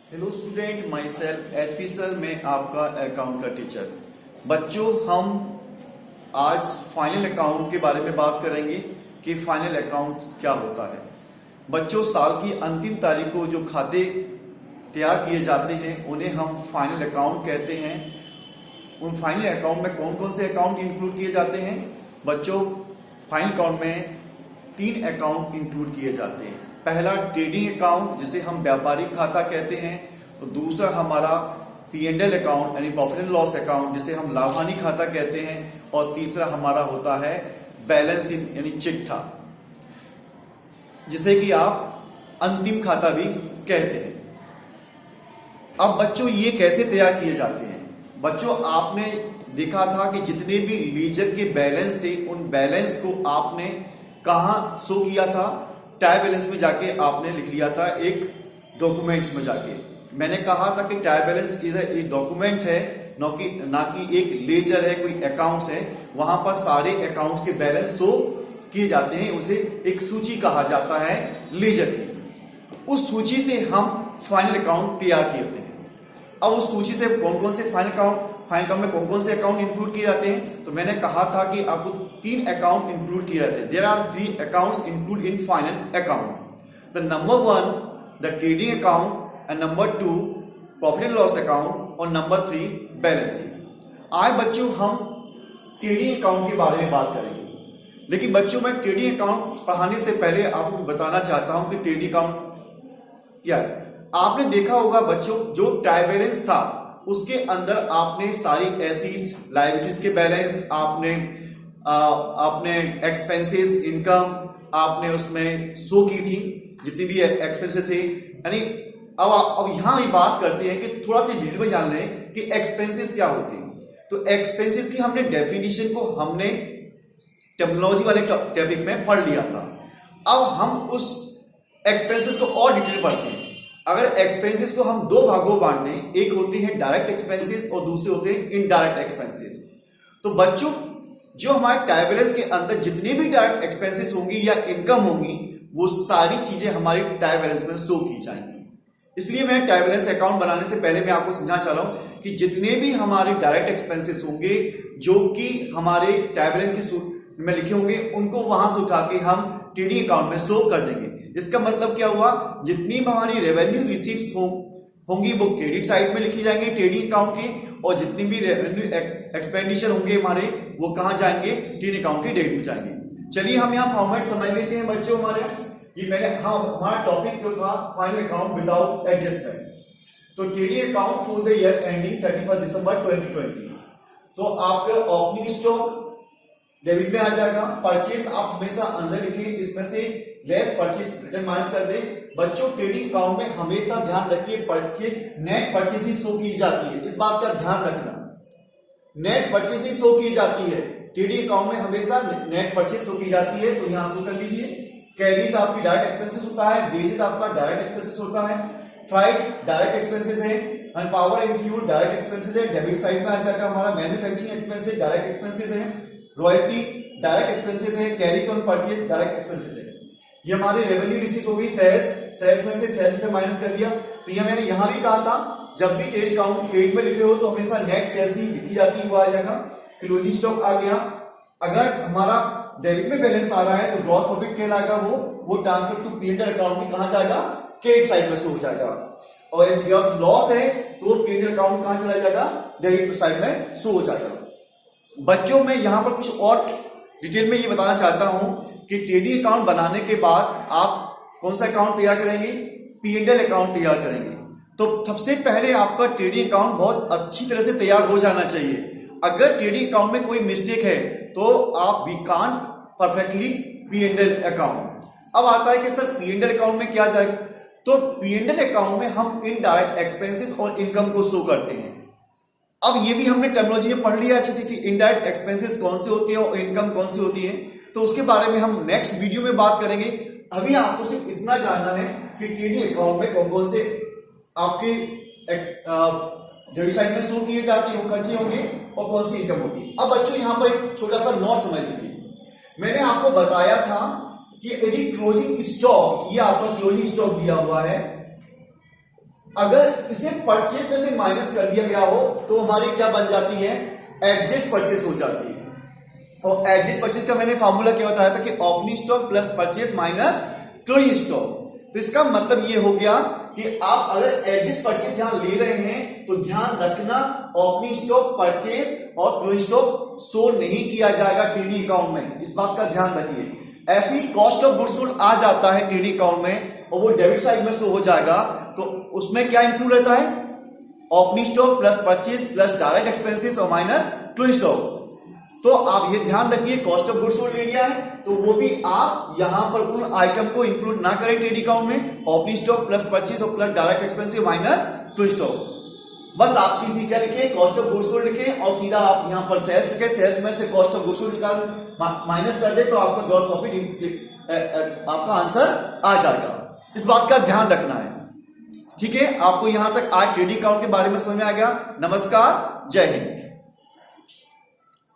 Hello student, my self HP sir, मैं आपका account का टीचर। बच्चों, हम आज फाइनल अकाउंट के बारे में बात करेंगे कि फाइनल अकाउंट क्या होता है। बच्चों, साल की अंतिम तारीख को जो खाते तैयार किए जाते हैं उन्हें हम फाइनल अकाउंट कहते हैं। उन फाइनल अकाउंट में कौन कौन से अकाउंट इंक्लूड किए जाते हैं? बच्चों, फाइनल अकाउंट में 3 अकाउंट इंक्लूड किए जाते हैं। पहला ट्रेडिंग अकाउंट, जिसे हम व्यापारिक खाता कहते हैं। तो दूसरा हमारा P&L अकाउंट यानी प्रॉफिट एंड लॉस अकाउंट, जिसे हम लाभानी खाता कहते हैं। और तीसरा हमारा होता है बैलेंस इन यानी चिट्ठा, जिसे कि आप अंतिम खाता भी कहते हैं। अब बच्चों, ये कैसे तैयार किए जाते हैं? बच्चों, आपने देखा था कि जितने भी लीजर के बैलेंस थे उन बैलेंस को आपने कहां शो किया था? ट्रायल बैलेंस में जाके आपने लिख लिया था, एक डॉक्यूमेंट्स में जाके। मैंने कहा था कि trial balance is a document है, ना कि एक लेजर है, कोई अकाउंट्स है। वहां पर सारे अकाउंट्स के बैलेंस शो किए जाते हैं, उसे एक सूची कहा जाता है लेजर की। उस सूची से हम फाइनल अकाउंट तैयार करते हैं। अब उस सूची से कौन कौन से फाइनल अकाउंट में कौन कौन से अकाउंट इंक्लूड किए जाते हैं? तो मैंने कहा था कि आपको 3 अकाउंट इंक्लूड किए जाते हैं। There are 3 accounts include in final account. The number 1 the trading account, and number 2 profit and loss account, और नंबर 3 बैलेंस शीट। आज बच्चों हम ट्रेडिंग अकाउंट के बारे में बात करेंगे। लेकिन बच्चों, मैं ट्रेडिंग अकाउंट पढ़ाने से पहले आपको बताना चाहता हूं कि ट्रेडिंग अकाउंट क्या है। आपने देखा होगा बच्चों, जो ट्रायल बैलेंस था उसके अंदर आपने सारी एसेट्स लायबिलिटीज के बैलेंस, आपने एक्सपेंसेस, इनकम आपने उसमें शो की थी, जितनी भी एक्सपेंसेस थे। यानी अब यहां भी बात करते हैं कि थोड़ा सा डिटेल में जान लें कि एक्सपेंसेस क्या होते हैं। तो एक्सपेंसेस की हमने डेफिनेशन को हमने टेक्नोलॉजी वाले टॉपिक में पढ़ लिया था। अब हम उस एक्सपेंसेस को और डिटेल पढ़ते हैं। अगर एक्सपेंसेस को हम 2 भागों में बांट दें, एक होते हैं डायरेक्ट एक्सपेंसेस और दूसरे होते हैं इनडायरेक्ट एक्सपेंसेस। तो बच्चों, जो हमारे ट्रायल बैलेंस के अंदर जितने भी डायरेक्ट एक्सपेंसेस होंगी या इनकम होंगी, वो सारी चीजें हमारी ट्रायल बैलेंस में शो की जाएंगी। इसलिए मैं ट्रायल बैलेंस अकाउंट बनाने से पहले मैं आपको समझाना चाह रहा हूं कि जितने भी हमारे डायरेक्ट एक्सपेंसेस होंगे जो कि हमारे ट्रायल बैलेंस की में लिखे होंगे, उनको वहां से उठा के हम ट्रेडिंग अकाउंट में शो कर देंगे। इसका मतलब क्या हुआ? जितनी भी हमारी रेवेन्यू रिसीव्स होंगी वो क्रेडिट साइड में लिखी जाएंगे ट्रेडिंग अकाउंट की, और जितनी भी रेवेन्यू एक्सपेंडिचर होंगे हमारे, वो कहां जाएंगे? ट्रेडिंग अकाउंट के डेट में जाएंगे। चलिए हम यहाँ फॉर्मेट समझ लेते हैं बच्चों। हमारा टॉपिक जो था फाइनल अकाउंट विदाउट एडजस्टमेंट। तो trading account for the year ending 31 दिसंबर 2020। तो आपका ओपनिंग स्टॉक डेबिट में आ जाएगा। परचेस आप हमेशा अंदर लिखें, इसमें से लेस परचेस रिटर्न माइनस कर दे। बच्चों, ट्रेडिंग अकाउंट में हमेशा ध्यान रखिए नेट परचेसिंग शो की जाती है। इस बात का ध्यान रखना, नेट परचेसिंग शो की जाती है। ट्रेडिंग अकाउंट में हमेशा नेट परचेस शो की जाती है। तो यहां शो कर लीजिए। कैरीज आपकी डायरेक्ट एक्सपेंसेस होता है, वेजेस आपका डायरेक्ट एक्सपेंसेस होता है, फ्राइट डायरेक्ट एक्सपेंसेस है, and power and fuel direct expenses है। डेबिट साइड में आ जाएगा हमारा मैन्युफैक्चरिंग एक्सपेंसेस डायरेक्ट एक्सपेंसेस है, रॉयल्टी डायरेक्ट एक्सपेंसेस है, carries on purchase direct expenses है। ये हमारी रेवेन्यू रिसीट हो गई। सेल्स में से सेल्स रिटर्न माइनस कर दिया। तो ये मैंने यहां भी कहा था, जब भी ट्रेड अकाउंट क्रेडिट में लिखे हो तो हमेशा नेट सेल्स ही लिखी जाती है, वो आ जाएगा। क्लोजिंग स्टॉक आ गया। अगर हमारा डेबिट में बैलेंस आ रहा है तो ग्रॉस प्रॉफिट कहलाएगा, वो ट्रांसफर टू P&L अकाउंट में कहां जाएगा? क्रेडिट साइड में शो हो जाएगा। और यदि लॉस है तो P&L अकाउंट कहां चला जाएगा? डेबिट साइड में शो हो जाएगा। बच्चों, मैं यहां पर कुछ और डिटेल में ये बताना चाहता हूं कि ट्रेडिंग अकाउंट बनाने के बाद आप कौन सा अकाउंट तैयार करेंगे? P&L अकाउंट तैयार करेंगे। तो सबसे पहले आपका ट्रेडिंग अकाउंट बहुत अच्छी तरह से तैयार हो जाना चाहिए। अगर ट्रेडिंग अकाउंट में कोई मिस्टेक है तो आप we can't perfectly P&L account. अब आता है कि सर P&L अकाउंट में क्या जाएगा? तो P&L अकाउंट में हम इनडायरेक्ट एक्सपेंसेस और इनकम को शो करते हैं। अब ये भी हमने टेक्नोलॉजी में पढ़ लिया अच्छे से कि इनडायरेक्ट एक्सपेंसेस कौन से होती है और इनकम कौन सी होती है। तो उसके बारे में हम नेक्स्ट वीडियो में बात करेंगे। अभी आपको सिर्फ इतना जानना है कि ट्रेडिंग अकाउंट में कौन कौन से आपके डेबिट साइड में शो किए जाते हैं, वो खर्चे होंगे, और कौन सी इनकम होती है। अब बच्चों, यहां पर एक छोटा सा नोट समझ लीजिए। मैंने आपको बताया था कि यदि क्लोजिंग स्टॉक, ये आपका क्लोजिंग स्टॉक दिया हुआ है, अगर इसे परचेस में से माइनस कर दिया गया हो तो हमारी क्या बन जाती है, एडजस्ट परचेस हो जाती है। और एडजस्ट परचेस का मैंने फॉर्मूला क्या बताया था कि opening stock plus purchase minus closing stock. तो इसका मतलब ये हो गया कि आप अगर एडजस्ट परचेस यहां ले रहे हैं तो ध्यान रखना ओपनिंग स्टॉक परचेस और क्लोजिंग स्टॉक शो नहीं किया जाएगा टीडी अकाउंट में, इस बात का ध्यान रखिए। ऐसे ही कॉस्ट ऑफ गुड्स सोल्ड आ जाता है टीडी अकाउंट में और वो डेबिट साइड में शो हो जाएगा, तो उसमें क्या इंक्लूड रहता है, opening stock plus purchase plus direct expenses और माइनस क्लोजिंग स्टॉक। तो आप ये ध्यान रखिए कॉस्ट ऑफ गुड्स सोल्ड ले लिया है तो वो भी आप यहां पर उन आइटम को इंक्लूड ना करें ट्रेड अकाउंट में, ओपनिंग स्टॉक प्लस परचेस और plus direct expensive minus closing stock. बस आप सीधी क्या लिखे, कॉस्ट ऑफ गुड्स सोल्ड लिखे और सीधा आप यहां पर सेल्स लिखे, सेल्स में से कॉस्ट ऑफ गुड्स सोल्ड निकाल माइनस कर दे तो आपका ग्रॉस प्रॉफिट आपका आंसर आ जाएगा। इस बात का ध्यान रखना है। ठीक है, आपको यहां तक आज ट्रेडिंग अकाउंट के बारे में समझ में आ गया। नमस्कार, जय हिंद।